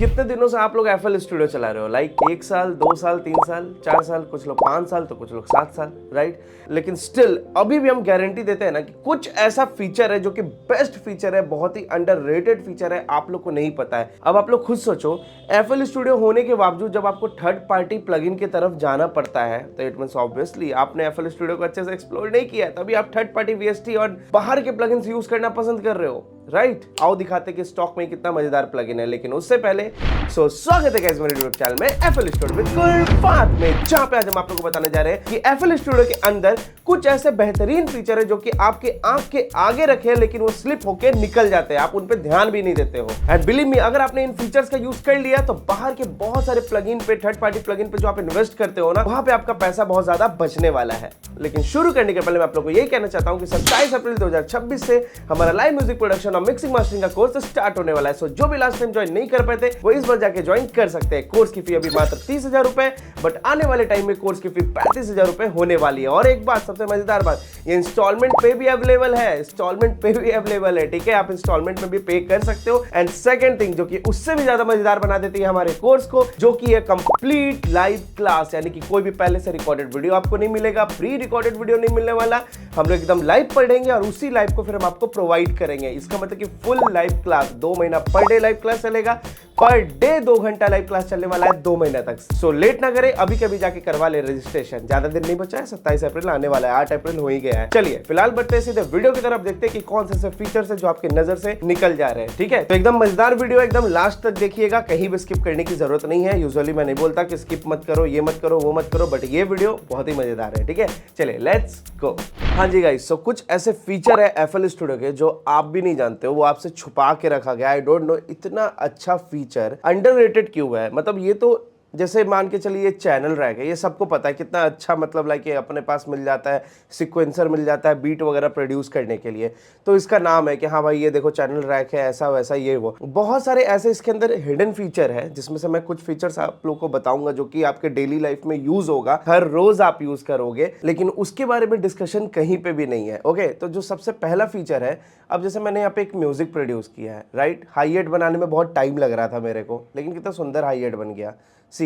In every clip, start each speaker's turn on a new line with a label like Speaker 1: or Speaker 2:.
Speaker 1: कितने दिनों से आप लोग FL स्टूडियो चला रहे हो? लाइक 1 साल, 2 साल, 3 साल, 4 साल, कुछ लोग 5 साल तो कुछ लोग 7 साल, राइट? लेकिन स्टिल अभी भी हम गारंटी देते हैं ना कि कुछ ऐसा फीचर है जो कि बेस्ट फीचर है, बहुत ही अंडररेटेड फीचर है, आप लोग को नहीं पता है। अब आप लोग खुद सोचो, FL स्टूडियो होने के बावजूद जब आपको थर्ड पार्टी प्लगइन की तरफ जाना पड़ता है तो इट मींस ऑब्वियसली आपने FL स्टूडियो को अच्छे से एक्सप्लोर नहीं किया है, तभी आप थर्ड पार्टी VST और बाहर के प्लगइन्स यूज करना पसंद कर रहे हो, राइट? आओ दिखाते कि स्टॉक में कितना मजेदार प्लगइन है, लेकिन उससे पहले स्वागत है गाइस मेरे यूट्यूब चैनल में FL स्टूडियो विद कुलफात में, जहां पे आज हम आप लोगों को बताने जा रहे हैं कि FL स्टूडियो के अंदर कुछ ऐसे बेहतरीन फीचर है जो कि आपके आंख के आगे रखे हैं लेकिन वो स्लिप होके निकल जाते हैं, आप उन पे ध्यान भी नहीं देते हो। एंड बिलीव मी, अगर आपने इन फीचर्स का यूज कर लिया तो बाहर के बहुत सारे प्लगइन पे, थर्ड पार्टी प्लगइन पे जो आप इन्वेस्ट करते हो ना, वहां पे आपका पैसा बहुत ज्यादा बचने वाला है। लेकिन शुरू करने के पहले मैं आप लोगों को यही कहना चाहता हूं कि 27 अप्रैल 2026 से हमारा लाइव म्यूजिक प्रोडक्शन और मिक्सिंग मास्टरिंग का कोर्स स्टार्ट होने वाला है। सो जो भी लास्ट टाइम ज्वाइन नहीं कर पाए थे वो इस बार जाके ज्वाइन कर सकते हैं। कोर्स की फी अभी मात्र 30,000 रुपए, बट आने वाले टाइम में कोर्स की फी 35,000 रुपए होने वाली है। और एक बात, सबसे मजेदार बात, ये इंस्टॉलमेंट पे भी अवेलेबल है, इंस्टॉलमेंट पे भी अवेलेबल है, ठीक है? आप इंस्टॉलमेंट में भी पे कर सकते हो। एंड सेकंड थिंग जो कि उससे भी ज्यादा मजेदार बना देती है हमारे कोर्स को, जो कि है कंप्लीट लाइव क्लास, यानी कि कोई भी पहले से रिकॉर्डेड वीडियो आपको नहीं मिलेगा, प्री रिकॉर्डेड वीडियो नहीं मिलने वाला, हम लोग एकदम लाइव पढ़ेंगे और उसी लाइव को फिर हम आपको प्रोवाइड करेंगे। इसका मतलब कि फुल लाइव क्लास 2 महीना पर डे लाइव क्लास चलेगा, पर डे 2 घंटा लाइव क्लास चलने वाला है 2 महीने तक। सो लेट ना करें, अभी कभी जाके करवा ले रजिस्ट्रेशन, ज्यादा दिन नहीं बचा है, 27 अप्रैल आने वाला है, 8 अप्रैल हो ही गया है। चलिए फिलहाल बढ़ते हैं सीधे वीडियो की तरफ, देखते हैं कि कौन से फीचर्स है जो आपकी नजर से निकल जा रहे हैं, ठीक है? तो एकदम मजेदार वीडियो, एकदम लास्ट तक देखिएगा, कहीं भी स्किप करने की जरूरत नहीं है। यूजुअली मैं नहीं बोलता कि स्किप मत करो, ये मत करो, वो मत करो, बट ये वीडियो बहुत ही मजेदार है, ठीक है? चलिए लेट्स गो। हाँ जी गाइस, सो कुछ ऐसे फीचर है FL स्टूडियो के जो आप भी नहीं जानते हो, वो आपसे छुपा के रखा गया। आई डोंट नो इतना अच्छा फीचर अंडररेटेड क्यों है। मतलब ये तो जैसे मान के चलिए चैनल रैक है, ये सबको पता है कितना अच्छा, मतलब लाइक ये अपने पास मिल जाता है, सिक्वेंसर मिल जाता है बीट वगैरह प्रोड्यूस करने के लिए, तो इसका नाम है कि हाँ भाई ये देखो चैनल रैक है, ऐसा वैसा ये वो। बहुत सारे ऐसे इसके अंदर हिडन फीचर है, जिसमें से मैं कुछ फीचर्स आप लोग को बताऊंगा जो कि आपके डेली लाइफ में यूज होगा, हर रोज आप यूज करोगे, लेकिन उसके बारे में डिस्कशन कहीं पे भी नहीं है। ओके, तो जो सबसे पहला फीचर है, अब जैसे मैंने यहाँ पे एक म्यूजिक प्रोड्यूस किया है, राइट? हाई-एट बनाने में बहुत टाइम लग रहा था मेरे को, लेकिन कितना सुंदर हाई-एट बन गया। सी,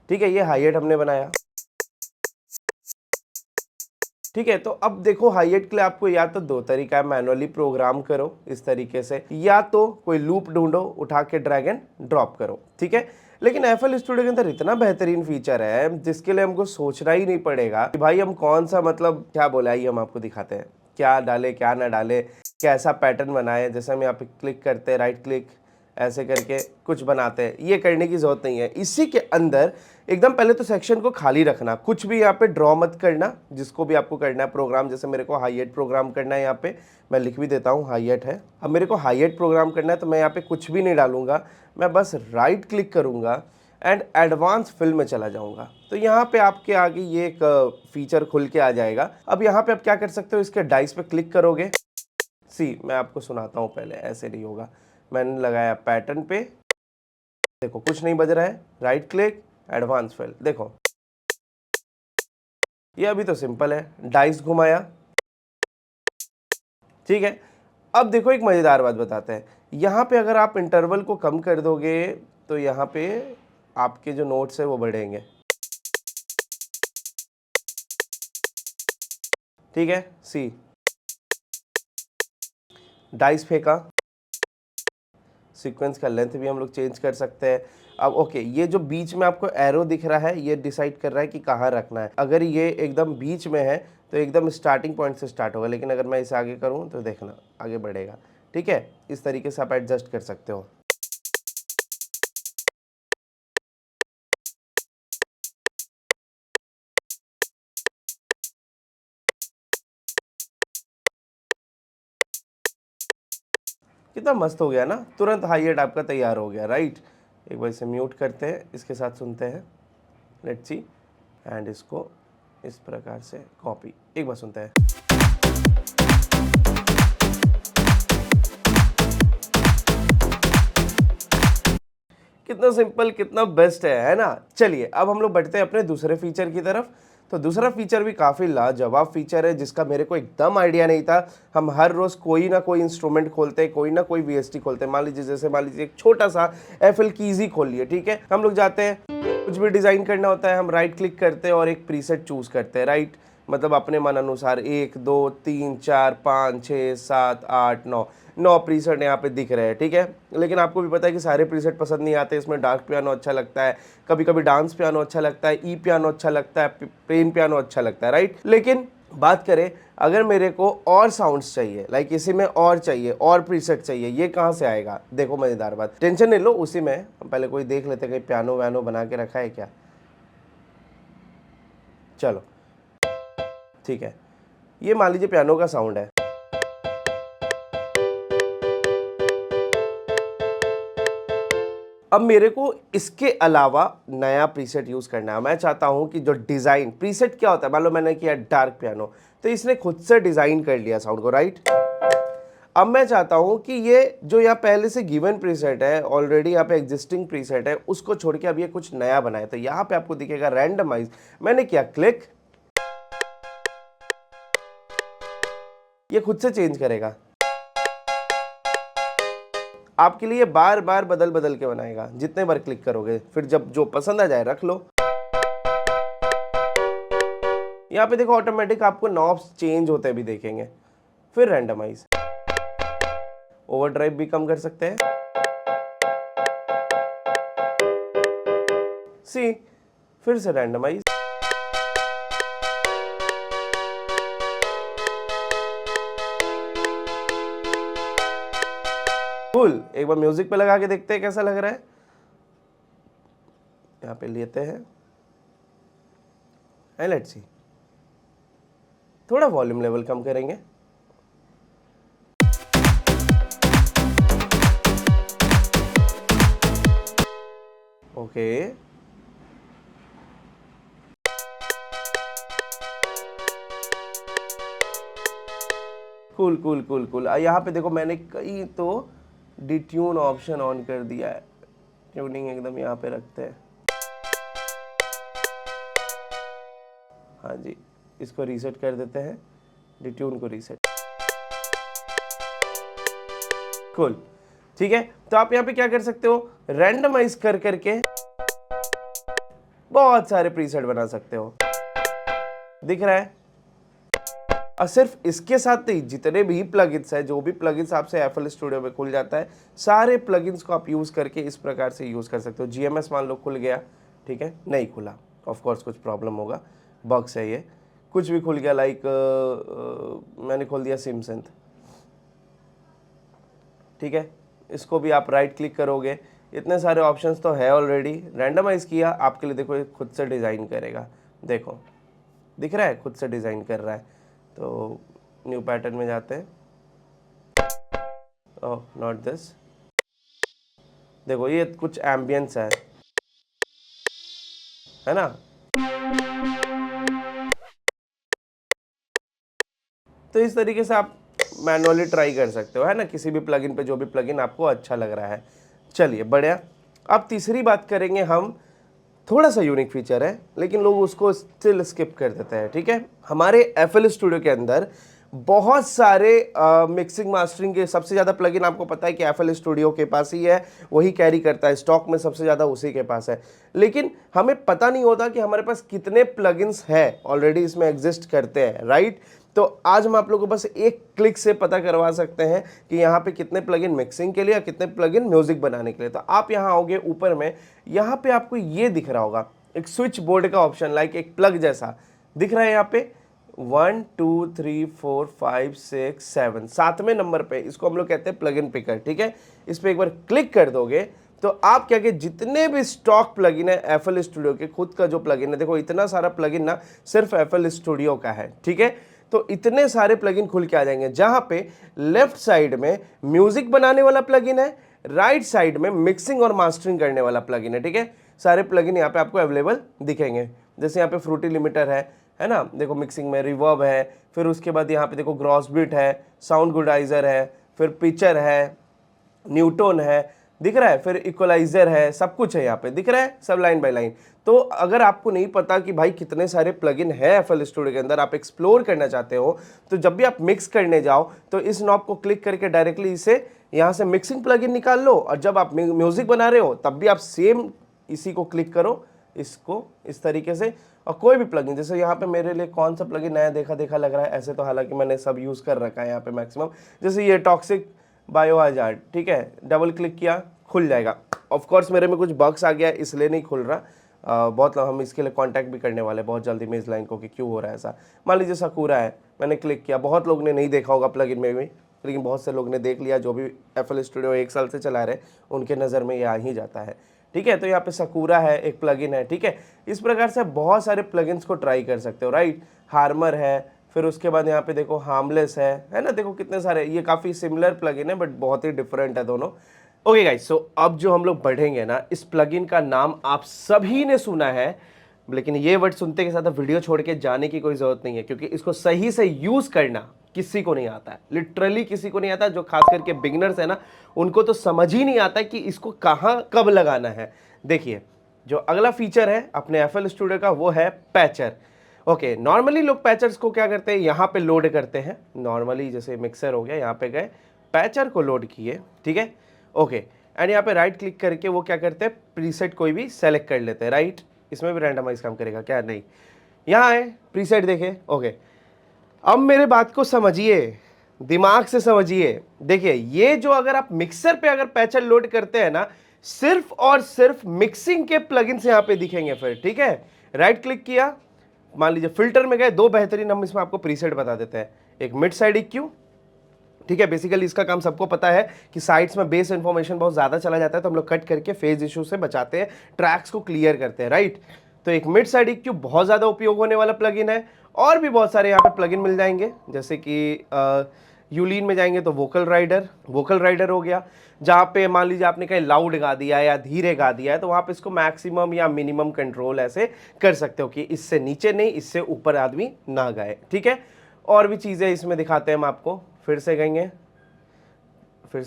Speaker 1: ठीक है, ये हाई-एट हमने बनाया, ठीक है? तो अब देखो हाई-एट के लिए आपको या तो 2 तरीका है, मैनुअली प्रोग्राम करो इस तरीके से, या तो कोई लूप ढूंढो, उठा के ड्रैग एंड ड्रॉप करो, ठीक है? लेकिन FL स्टूडियो के अंदर इतना बेहतरीन फीचर है जिसके लिए हमको सोचना ही नहीं पड़ेगा कि भाई हम कौन सा, मतलब क्या बोला, आइए हम आपको दिखाते हैं क्या डाले क्या ना डाले, कैसा पैटर्न बनाए। जैसे हम यहाँ पे क्लिक करते हैं, राइट क्लिक ऐसे करके कुछ बनाते हैं, ये करने की जरूरत नहीं है। इसी के अंदर एकदम पहले तो सेक्शन को खाली रखना, कुछ भी यहाँ पे ड्रॉ मत करना, जिसको भी आपको करना है प्रोग्राम। जैसे मेरे को हाई-एट प्रोग्राम करना है, यहाँ पे मैं लिख भी देता हूँ हाई-एट है। अब मेरे को हाई-एट प्रोग्राम करना है तो मैं यहाँ पे कुछ भी नहीं डालूंगा, मैं बस राइट क्लिक करूंगा एंड एडवांस फिल में चला जाऊंगा, तो यहाँ पे आपके आगे ये एक फीचर खुल के आ जाएगा। अब यहाँ पे आप क्या कर सकते हो, इसके डाइस पे क्लिक करोगे। सी, मैं आपको सुनाता हूँ पहले, ऐसे नहीं होगा। मैंने लगाया पैटर्न पे, देखो कुछ नहीं बज रहा है, राइट क्लिक एडवांस फिल, देखो ये अभी तो सिंपल है, डाइस घुमाया, ठीक है? अब देखो एक मजेदार बात बताते हैं, यहाँ पे अगर आप इंटरवल को कम कर दोगे तो यहाँ पे आपके जो नोट्स है वो बढ़ेंगे, ठीक है? सी, डाइस फेंका, सीक्वेंस का लेंथ भी हम लोग चेंज कर सकते हैं। अब ओके, ये जो बीच में आपको एरो दिख रहा है, ये डिसाइड कर रहा है कि कहाँ रखना है। अगर ये एकदम बीच में है तो एकदम स्टार्टिंग पॉइंट से स्टार्ट होगा, लेकिन अगर मैं इसे आगे करूँ तो देखना आगे बढ़ेगा, ठीक है? इस तरीके से आप एडजस्ट कर सकते हो। कितना मस्त हो गया ना, तुरंत हाई-एट आपका तैयार हो गया, राइट? एक बार इसे म्यूट करते हैं, इसके साथ सुनते हैं, लेट्स सी, एंड इसको इस प्रकार से कॉपी, एक बार सुनते हैं। कितना सिंपल, कितना बेस्ट है ना? चलिए अब हम लोग बढ़ते हैं अपने दूसरे फीचर की तरफ। तो दूसरा फीचर भी काफ़ी लाजवाब फीचर है जिसका मेरे को एकदम आइडिया नहीं था। हम हर रोज़ कोई ना कोई इंस्ट्रूमेंट खोलते हैं, कोई ना कोई वीएसटी खोलते हैं। मान लीजिए एक छोटा सा एफएल कीज ही खोल लिए, ठीक है। हम लोग जाते हैं, कुछ भी डिज़ाइन करना होता है, हम राइट क्लिक करते हैं और एक प्रीसेट चूज़ करते हैं, राइट। मतलब अपने मन अनुसार 1 2 3 4 5 6 7 8 9 प्रीसेट यहाँ पे दिख रहे हैं, ठीक है। लेकिन आपको भी पता है कि सारे प्रीसेट पसंद नहीं आते। इसमें डार्क पियानो अच्छा लगता है, कभी कभी डांस पियानो अच्छा लगता है, ई पियानो अच्छा लगता है, प्लेन पियानो अच्छा लगता है, राइट। लेकिन बात करें अगर मेरे को और साउंड्स चाहिए, लाइक इसी में और चाहिए, और प्रीसेट चाहिए, ये कहाँ से आएगा? देखो मज़ेदार बात, टेंशन नहीं लो, उसी में हम पहले कोई देख लेते कहीं पियानो वैनो बना के रखा है क्या। चलो ठीक है, ये मान लीजिए पियानो का साउंड है। अब मेरे को इसके अलावा नया प्रीसेट यूज करना है। मैं चाहता हूं कि जो डिजाइन प्रीसेट क्या होता है, मान लो मैंने किया डार्क पियानो, तो इसने खुद से डिजाइन कर लिया साउंड को, राइट। अब मैं चाहता हूं कि ये जो यहाँ पहले से गिवन प्रीसेट है, ऑलरेडी यहाँ पे एग्जिस्टिंग प्रीसेट है, उसको छोड़ के अब ये कुछ नया बनाए। तो यहाँ पे आपको दिखेगा रैंडमाइज, मैंने किया क्लिक, ये खुद से चेंज करेगा आपके लिए, बार बार बदल बदल के बनाएगा जितने बार क्लिक करोगे। फिर जब जो पसंद आ जाए रख लो। यहाँ पे देखो ऑटोमेटिक आपको नॉब्स चेंज होते भी देखेंगे। फिर रैंडमाइज, ओवरड्राइव भी कम कर सकते हैं। सी, फिर से रैंडमाइज, कूल। एक बार म्यूजिक पे लगा के देखते हैं कैसा लग रहा है। यहाँ पे लेते हैं एंड लेट्स सी, थोड़ा वॉल्यूम लेवल कम करेंगे। Okay, cool cool cool cool. यहाँ पे देखो मैंने कई तो डिट्यून ऑप्शन ऑन कर दिया है, ट्यूनिंग एकदम यहाँ पे रखते हैं। हाँ जी, इसको रीसेट कर देते हैं, डिट्यून को रीसेट, कूल, ठीक है। तो आप यहाँ पे क्या कर सकते हो, रैंडमाइज कर करके बहुत सारे प्रीसेट बना सकते हो, दिख रहा है। और सिर्फ इसके साथ ही जितने भी प्लगइन्स है, जो भी प्लगइन्स आपसे एफएल स्टूडियो में खुल जाता है, सारे प्लगइन्स को आप यूज करके इस प्रकार से यूज कर सकते हो। जीएमएस मान लो खुल गया, ठीक है, नहीं खुला, ऑफ कोर्स कुछ प्रॉब्लम होगा, बग्स है ये। कुछ भी खुल गया, लाइक मैंने खोल दिया सिमसेंथ, ठीक है, इसको भी आप राइट क्लिक करोगे, इतने सारे ऑप्शंस तो है ऑलरेडी। रैंडमाइज किया आपके लिए, देखो ये खुद से डिज़ाइन करेगा, देखो दिख रहा है, खुद से डिज़ाइन कर रहा है। तो न्यू पैटर्न में जाते हैं, ओह नॉट दिस, देखो ये कुछ एम्बियंस है ना। तो इस तरीके से आप मैनुअली ट्राई कर सकते हो, है ना, किसी भी प्लगइन पे, जो भी प्लगइन आपको अच्छा लग रहा है। चलिए बढ़िया। अब तीसरी बात करेंगे हम, थोड़ा सा यूनिक फीचर है लेकिन लोग उसको स्टिल स्किप कर देते हैं, ठीक है। हमारे एफएल स्टूडियो के अंदर बहुत सारे मिक्सिंग मास्टरिंग के सबसे ज़्यादा प्लगइन आपको पता है कि एफएल स्टूडियो के पास ही है, वही कैरी करता है, स्टॉक में सबसे ज़्यादा उसी के पास है। लेकिन हमें पता नहीं होता कि हमारे पास कितने प्लगइन्स है ऑलरेडी इसमें एग्जिस्ट करते हैं, राइट। तो आज हम आप लोगों को बस एक क्लिक से पता करवा सकते हैं कि यहाँ पे कितने प्लगइन मिक्सिंग के लिए या कितने प्लगइन म्यूजिक बनाने के लिए। तो आप यहाँ आओगे ऊपर में, यहाँ पे आपको ये दिख रहा होगा एक स्विच बोर्ड का ऑप्शन, लाइक एक प्लग जैसा दिख रहा है यहाँ पे। 1 2 3 4 5 6 7 सातवें नंबर पे इसको हम लोग कहते हैं प्लगइन पिकर, ठीक है। इस पर एक बार क्लिक कर दोगे तो आप क्या कि जितने भी स्टॉक प्लगइन है एफएल स्टूडियो के खुद का जो प्लगइन है, देखो इतना सारा प्लगइन ना सिर्फ एफएल स्टूडियो का है, ठीक है। तो इतने सारे प्लगइन खुल के आ जाएंगे, जहां पे लेफ्ट साइड में म्यूजिक बनाने वाला प्लगइन है, राइट साइड में मिक्सिंग और मास्टरिंग करने वाला प्लगइन है, ठीक है। सारे प्लगइन यहाँ पे आपको अवेलेबल दिखेंगे। जैसे यहाँ पे फ्रूटी लिमिटर है ना, देखो मिक्सिंग में रिवर्ब है, फिर उसके बाद यहाँ पे देखो ग्रॉस बीट है, साउंड गुडाइजर है, फिर पिचर है, न्यूटोन है, दिख रहा है, फिर इक्वलाइजर है, सब कुछ है यहाँ पे, दिख रहा है सब लाइन बाय लाइन। तो अगर आपको नहीं पता कि भाई कितने सारे प्लगइन है एफएल स्टूडियो के अंदर, आप एक्सप्लोर करना चाहते हो, तो जब भी आप मिक्स करने जाओ तो इस नॉब को क्लिक करके डायरेक्टली इसे यहाँ से मिक्सिंग प्लगइन निकाल लो, और जब आप म्यूजिक बना रहे हो तब भी आप सेम इसी को क्लिक करो, इसको इस तरीके से। और कोई भी प्लगइन, जैसे यहाँ पे मेरे लिए कौन सा प्लगइन नया देखा देखा लग रहा है, ऐसे तो हालांकि मैंने सब यूज़ कर रखा है यहाँ पे मैक्सिमम, जैसे ये टॉक्सिक बायोहजार्ड, ठीक है, डबल क्लिक किया खुल जाएगा। ऑफ कोर्स मेरे में कुछ बग्स आ गया इसलिए नहीं खुल रहा, बहुत हम इसके लिए कांटेक्ट भी करने वाले बहुत जल्दी मेज लाइन को कि क्यों हो रहा है ऐसा। मान लीजिए सकूरा है, मैंने क्लिक किया, बहुत लोग ने नहीं देखा होगा प्लगइन में भी, लेकिन बहुत से लोग ने देख लिया, जो भी एफएल स्टूडियो 1 साल से चला रहे उनके नज़र में ये आ ही जाता है, ठीक है। तो यहाँ पे सकूरा है, एक प्लगइन है, ठीक है। इस प्रकार से बहुत सारे प्लगइन्स को ट्राई कर सकते हो, राइट। हार्मर है, फिर उसके बाद यहाँ पे देखो हार्मलेस है ना, देखो कितने सारे, ये काफ़ी सिमिलर प्लगइन है बट बहुत ही डिफरेंट है दोनों। ओके गाइस, सो अब जो हम लोग बढ़ेंगे ना, इस प्लगइन का नाम आप सभी ने सुना है, लेकिन ये वर्ड सुनते के साथ वीडियो छोड़ के जाने की कोई जरूरत नहीं है, क्योंकि इसको सही से यूज करना किसी को नहीं आता है, लिटरली किसी को नहीं आता। जो खास करके बिगिनर्स है ना, उनको तो समझ ही नहीं आता कि इसको कहाँ कब लगाना है। देखिए, जो अगला फीचर है अपने एफएल स्टूडियो का वो है पैचर। ओके, नॉर्मली लोग पैचर्स को क्या करते हैं, यहाँ पे लोड करते हैं। नॉर्मली जैसे मिक्सर हो गया, यहाँ पे गए पैचर को लोड किए, ठीक है, ओके। एंड यहाँ पे राइट क्लिक करके वो क्या करते हैं, प्रीसेट कोई भी सेलेक्ट कर लेते हैं, राइट। इसमें भी रैंडमाइज काम करेगा क्या, नहीं, यहाँ है प्रीसेट देखे, ओके। अब मेरे बात को समझिए, दिमाग से समझिए। देखिए, ये जो अगर आप मिक्सर पे अगर पैचर लोड करते हैं ना, सिर्फ और सिर्फ मिक्सिंग के प्लगइन्स यहाँ पे दिखेंगे फिर, ठीक है। राइट क्लिक किया, मान लीजिए फिल्टर में गए, 2 बेहतरीन हम इसमें आपको प्रीसेट बता देते हैं। एक मिड साइड इक्यू, ठीक है, बेसिकली इसका काम सबको पता है कि साइड्स में बेस इंफॉर्मेशन बहुत ज़्यादा चला जाता है, तो हम लोग कट करके फेज इशू से बचाते हैं, ट्रैक्स को क्लियर करते हैं, राइट। तो एक मिड साइड इक्यू बहुत ज़्यादा उपयोग होने वाला प्लगइन है। और भी बहुत सारे यहाँ पे प्लगइन मिल जाएंगे, जैसे कि यूलिन में जाएंगे तो वोकल राइडर हो गया, जहाँ पे मान लीजिए आपने कहीं लाउड गा दिया या धीरे गा दिया है, तो वहाँ पे इसको मैक्सिमम या मिनिमम कंट्रोल ऐसे कर सकते हो कि इससे नीचे नहीं, इससे ऊपर आदमी ना गाए, ठीक है। और भी चीज़ें इसमें दिखाते हैं हम आपको, फिर से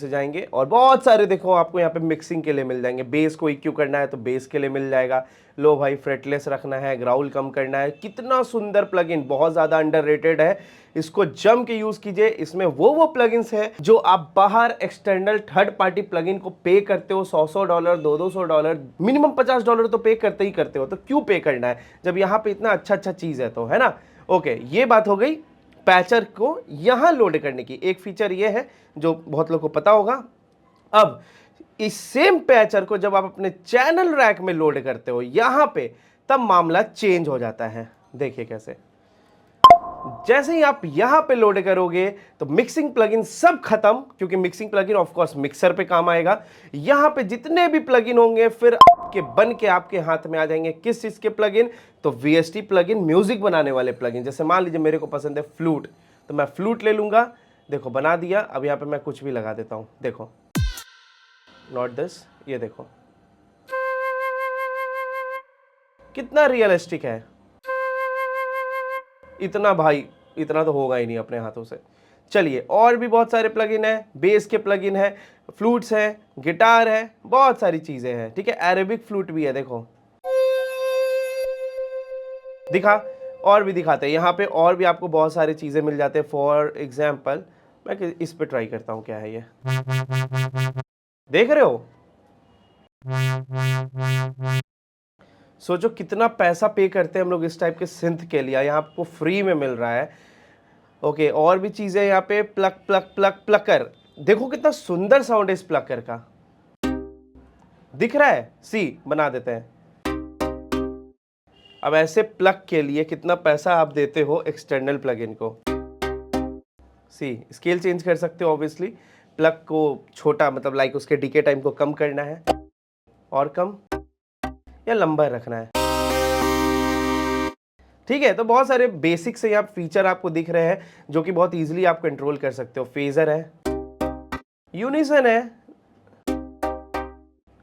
Speaker 1: जाएंगे और बहुत सारे देखो आपको यहाँ पे मिक्सिंग के लिए मिल जाएंगे। बेस को इक्यू करना है तो बेस के लिए मिल जाएगा, लो भाई फ्रेटलेस रखना है, ग्राउल कम करना है। कितना सुंदर प्लगइन, बहुत ज़्यादा अंडररेटेड है, इसको जम के यूज़ कीजिए। इसमें वो प्लगइन्स है जो आप बाहर एक्सटर्नल थर्ड पार्टी प्लगइन को पे करते हो, $100 $200, मिनिमम $50 तो पे करते ही करते हो, तो क्यों पे करना है जब यहाँ पे इतना अच्छा चीज़ है, तो है ना। ओके, ये बात हो गई पैचर को यहां लोड करने की। एक फीचर ये है जो बहुत लोगों को पता होगा। अब इस सेम पैचर को जब आप अपने चैनल रैक में लोड करते हो यहां पे, तब मामला चेंज हो जाता है। देखिए कैसे, जैसे ही आप यहां पे लोड करोगे तो मिक्सिंग प्लगइन सब खत्म, क्योंकि mixing plugin of course mixer पे काम आएगा। यहां पे जितने भी प्लगइन होंगे फिर बन के आपके हाथ में आ जाएंगे। किस चीज के प्लगइन, तो वीएसटी प्लगइन, म्यूजिक बनाने वाले प्लगइन। जैसे मान लीजिए मेरे को पसंद है फ्लूट, तो मैं फ्लूट ले लूंगा, देखो बना दिया। अब यहाँ पे मैं कुछ भी लगा देता हूं, देखो, नॉट दिस, ये देखो कितना रियलिस्टिक है। इतना भाई, इतना तो होगा ही नहीं अपने हाथों से। चलिए, और भी बहुत सारे प्लगइन है, बेस के प्लगइन है, फ्लूट्स है, गिटार है, बहुत सारी चीजें हैं, ठीक है। अरेबिक फ्लूट भी है, देखो दिखा। और भी दिखाते हैं यहाँ पे, और भी आपको बहुत सारी चीजें मिल जाते हैं। फॉर एग्जाम्पल मैं इस पे ट्राई करता हूँ, क्या है ये, देख रहे हो। सोचो कितना पैसा पे करते हैं हम लोग इस टाइप के सिंथ के लिए, यहाँ आपको फ्री में मिल रहा है। ओके, और भी चीजें यहाँ पे, प्लकर, देखो कितना सुंदर साउंड है इस प्लकर का, दिख रहा है। सी बना देते हैं। अब ऐसे प्लग के लिए कितना पैसा आप देते हो एक्सटर्नल प्लगइन को। सी स्केल चेंज कर सकते हो ऑब्वियसली, प्लग को छोटा मतलब लाइक उसके डीके टाइम को कम करना है, और कम या लंबा रखना है, ठीक है। तो बहुत सारे बेसिक से यहाँ फीचर आपको दिख रहे हैं जो कि बहुत इजीली आप कंट्रोल कर सकते हो। फेजर है, यूनिसन है,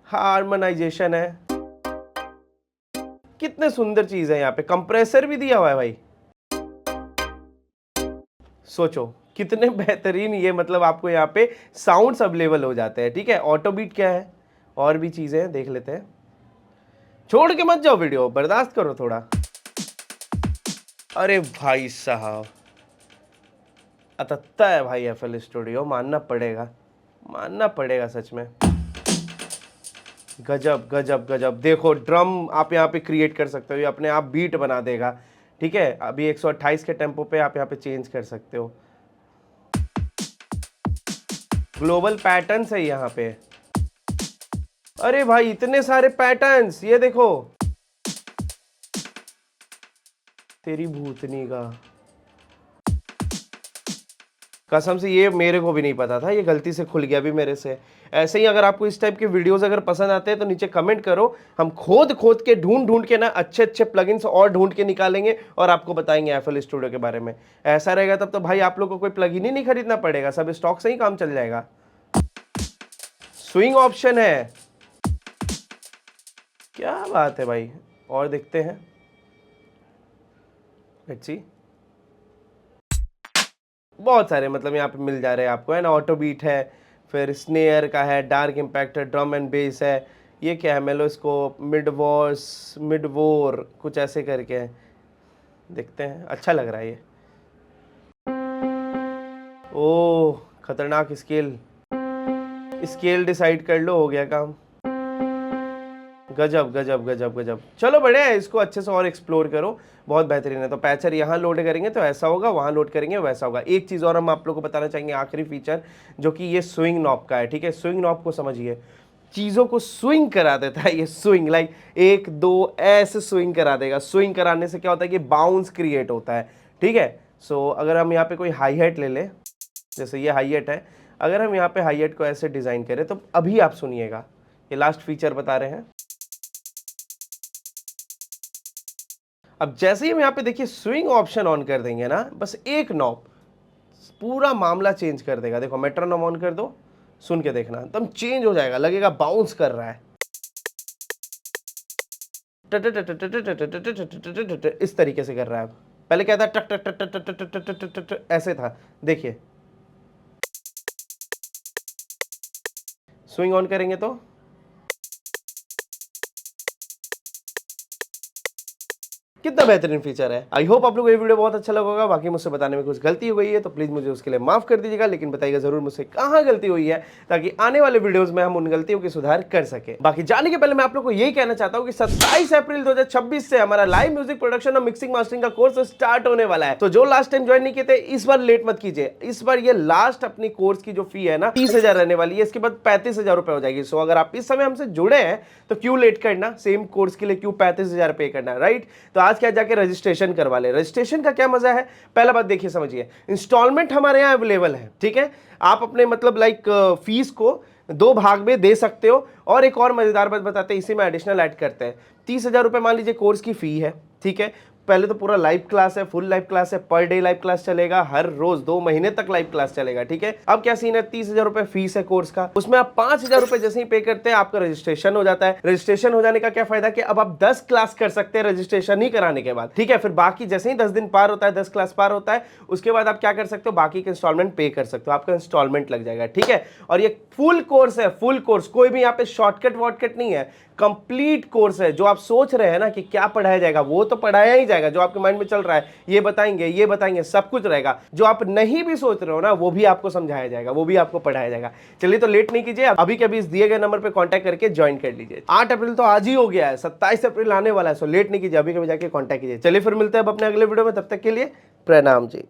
Speaker 1: हार्मोनाइजेशन है, कितने सुंदर चीज है। यहाँ पे कंप्रेसर भी दिया हुआ है भाई, सोचो कितने बेहतरीन ये, मतलब आपको यहाँ पे साउंड्स अवेलेबल हो जाते हैं, ठीक है। ऑटो बीट क्या है, और भी चीजें हैं, देख लेते हैं। छोड़ के मत जाओ वीडियो, बर्दाश्त करो थोड़ा। अरे भाई साहब, अतत्ता है भाई एफएल स्टूडियो, मानना पड़ेगा सच में। गजब गजब गजब। देखो ड्रम आप यहाँ पे क्रिएट कर सकते हो, ये अपने आप बीट बना देगा। ठीक है, अभी 128 के टेम्पो पे आप यहाँ पे चेंज कर सकते हो। ग्लोबल पैटर्न्स है यहाँ पे। अरे भाई इतने सारे पैटर्न्स, ये देखो। तेरी भूतनी का कसम से ये मेरे को भी नहीं पता था, ये गलती से खुल गया भी मेरे से। ऐसे ही अगर आपको इस टाइप के वीडियोस अगर पसंद आते हैं तो नीचे कमेंट करो, हम खोद के ढूंढ के ना अच्छे प्लगइन्स और ढूंढ के निकालेंगे और आपको बताएंगे एफएल स्टूडियो के बारे में। ऐसा रहेगा तब तो भाई आप लोग को कोई प्लगइन ही नहीं खरीदना पड़ेगा, सब स्टॉक से ही काम चल जाएगा। स्विंग ऑप्शन है, क्या बात है भाई। और देखते हैं, लेट्स सी। बहुत सारे मतलब यहाँ पे मिल जा रहे हैं आपको, है ना। ऑटो बीट है, फिर स्नेयर का है, डार्क इम्पैक्ट है, ड्रम एंड बेस है, ये क्या है, मेलोस्कोप, मिड वोर, कुछ ऐसे करके है। देखते हैं, अच्छा लग रहा है ये। ओह खतरनाक स्केल डिसाइड कर लो, हो गया काम। गजब गजब गजब गजब। चलो बढ़िया है, इसको अच्छे से और एक्सप्लोर करो, बहुत बेहतरीन है। तो पैचर यहाँ लोड करेंगे तो ऐसा होगा, वहाँ लोड करेंगे वैसा होगा। एक चीज़ और हम आप लोग को बताना चाहेंगे, आखिरी फीचर, जो कि ये स्विंग नॉब का है। ठीक है, स्विंग नॉब को समझिए, चीज़ों को स्विंग करा देता है ये। स्विंग लाइक 1 2 ऐसे स्विंग करा देगा। स्विंग कराने से क्या होता है कि बाउंस क्रिएट होता है। ठीक है, सो अगर हम यहाँ पे कोई हाई हेट ले लें, जैसे ये हाई हेट है, अगर हम यहाँ पे हाई हेट को ऐसे डिज़ाइन करें तो अभी आप सुनिएगा, ये लास्ट फीचर बता रहे हैं। अब जैसे ही हम यहाँ पे देखिए स्विंग ऑप्शन ऑन कर देंगे ना, बस एक नॉब पूरा मामला चेंज कर देगा। देखो मेट्रोनॉम ऑन कर दो, सुन के देखना, एकदम चेंज हो जाएगा, लगेगा बाउंस कर रहा है। इस तरीके से कर रहा है। पहले क्या था, टक टक टक टक टक टक टक टक टक ऐसे था। देखिए स्विंग ऑन करेंगे तो कितना बेहतरीन फीचर है। आई होप आप लोगों को ये वीडियो बहुत अच्छा लगा होगा। बाकी मुझसे बताने में कुछ गलती हो गई है तो प्लीज मुझे उसके लिए माफ कर दीजिएगा, लेकिन बताइएगा जरूर मुझसे कहाँ गलती हुई है, ताकि आने वाले वीडियोस में हम उन गलतियों की सुधार कर सके। बाकी जाने के पहले मैं आप लोग को यही कहना चाहता हूँ कि 27 अप्रैल 2026 से हमारा लाइव म्यूजिक प्रोडक्शन और मिक्सिंग मास्टरिंग का कोर्स स्टार्ट होने वाला है। तो जो लास्ट टाइम ज्वाइन नहीं किए थे, इस बार लेट मत कीजिए। इस बार ये लास्ट अपनी कोर्स की जो फी है ना 30,000 रहने वाली है, इसके बाद 35,000 रुपए हो जाएगी। सो अगर आप इस समय हमसे जुड़े हैं तो क्यों लेट करना, सेम कोर्स के लिए क्यों 35,000 पे करना, राइट। तो आज क्या जाके रजिस्ट्रेशन करवा ले। रजिस्ट्रेशन का क्या मजा है, पहला बात देखिए समझिए, इंस्टॉलमेंट हमारे यहाँ अवेलेबल है। ठीक है, आप अपने मतलब लाइक फीस को 2 भाग में दे सकते हो। और एक और मजेदार बात बताते हैं, इसी में एडिशनल ऐड करते हैं। 30,000 रुपए मान लीजिए कोर्स की फी है। ठीक है, पहले तो पूरा लाइव क्लास है, फुल लाइव क्लास है, पर डे लाइव क्लास चलेगा, हर रोज 2 महीने तक लाइव क्लास चलेगा। ठीक है, अब क्या सीन है, 30,000 रुपए फीस है कोर्स का, उसमें आप 5,000 रुपए जैसे ही पे करते हैं आपका रजिस्ट्रेशन हो जाता है। रजिस्ट्रेशन हो जाने का क्या फायदा कि अब आप 10 क्लास कर सकते हैं रजिस्ट्रेशन ही कराने के बाद। ठीक है, फिर बाकी जैसे ही 10 दिन पार होता है, 10 क्लास पार होता है, उसके बाद आप क्या कर सकते हो, बाकी के इंस्टॉलमेंट पे कर सकते हो, आपका इंस्टॉलमेंट लग जाएगा। ठीक है, और ये फुल कोर्स है, फुल कोर्स, कोई भी यहाँ पे शॉर्टकट वॉर्टकट नहीं है, कंप्लीट कोर्स है। जो आप सोच रहे हैं ना कि क्या पढ़ाया जाएगा, वो तो पढ़ाया ही जाएगा। जो आपके माइंड में चल रहा है ये बताएंगे सब कुछ रहेगा। जो आप नहीं भी सोच रहे हो ना, वो भी आपको समझाया जाएगा, वो भी आपको पढ़ाया जाएगा। चलिए तो लेट नहीं कीजिए, अभी के अभी इस दिए गए नंबर पे कांटेक्ट करके ज्वाइन कर लीजिए। 8 अप्रैल तो आज ही हो गया है, 27 अप्रैल आने वाला है। सो लेट नहीं कीजिए, अभी कभी जाके कांटेक्ट कीजिए। चलिए फिर मिलते हैं अब अपने अगले वीडियो में, तब तक के लिए प्रणाम जी।